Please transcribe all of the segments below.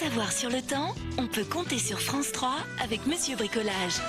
savoir sur le temps, on peut compter sur France 3 avec Monsieur Bricolage.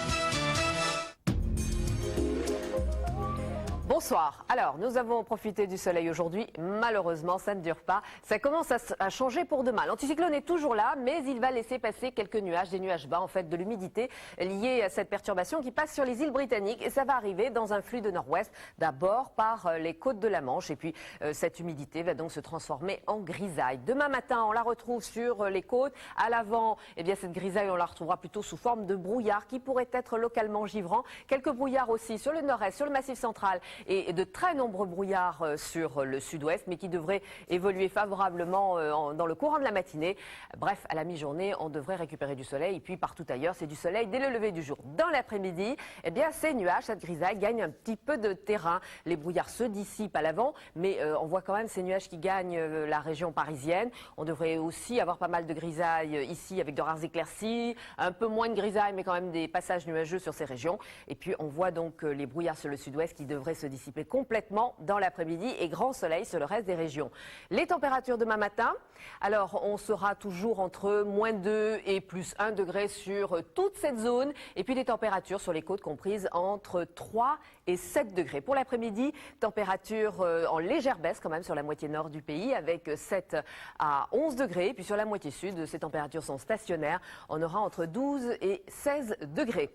Bonsoir. Alors, nous avons profité du soleil aujourd'hui. Malheureusement, ça ne dure pas. Ça commence à changer pour demain. L'anticyclone est toujours là, mais il va laisser passer quelques nuages, des nuages bas, en fait, de l'humidité liée à cette perturbation qui passe sur les îles britanniques. Et ça va arriver dans un flux de nord-ouest, d'abord par les côtes de la Manche. Et puis, cette humidité va donc se transformer en grisaille. Demain matin, on la retrouve sur les côtes. À l'avant, eh bien, cette grisaille, on la retrouvera plutôt sous forme de brouillard qui pourrait être localement givrant. Quelques brouillards aussi sur le nord-est, sur le massif central. Et de très nombreux brouillards sur le sud-ouest, mais qui devraient évoluer favorablement dans le courant de la matinée. Bref, à la mi-journée, on devrait récupérer du soleil. Et puis partout ailleurs, c'est du soleil dès le lever du jour. Dans l'après-midi, eh bien, ces nuages, cette grisaille gagne un petit peu de terrain. Les brouillards se dissipent à l'avant, mais on voit quand même ces nuages qui gagnent la région parisienne. On devrait aussi avoir pas mal de grisailles ici avec de rares éclaircies, un peu moins de grisailles, mais quand même des passages nuageux sur ces régions. Et puis on voit donc les brouillards sur le sud-ouest qui devraient se dissiper complètement dans l'après-midi et grand soleil sur le reste des régions. Les températures demain matin, alors on sera toujours entre -2 et +1 degré sur toute cette zone et puis des températures sur les côtes comprises entre 3 et 7 degrés. Pour l'après-midi, température en légère baisse quand même sur la moitié nord du pays avec 7 à 11 degrés. Puis sur la moitié sud, ces températures sont stationnaires. On aura entre 12 et 16 degrés.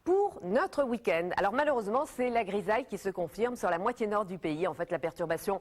Pour notre week-end, alors malheureusement, c'est la grisaille qui se confirme sur la moitié nord du pays. En fait, la perturbation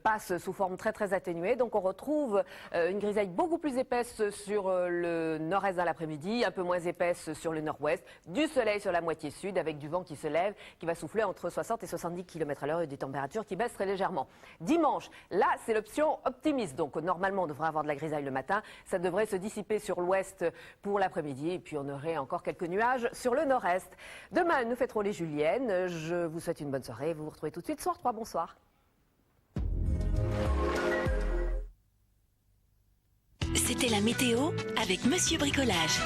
passe sous forme très atténuée. Donc, on retrouve une grisaille beaucoup plus épaisse sur le nord-est dans l'après-midi, un peu moins épaisse sur le nord-ouest, du soleil sur la moitié sud avec du vent qui se lève, qui va souffler entre 60 et 70 km/h et des températures qui baissent très légèrement. Dimanche, là, c'est l'option optimiste. Donc, normalement, on devrait avoir de la grisaille le matin. Ça devrait se dissiper sur l'ouest pour l'après-midi. Et puis, on aurait encore quelques nuages sur le nord-est. Demain, nous fêterons les Juliennes. Je vous souhaite une bonne soirée. Vous vous retrouvez tout de suite. Soir 3, bonsoir. C'était la météo avec Monsieur Bricolage.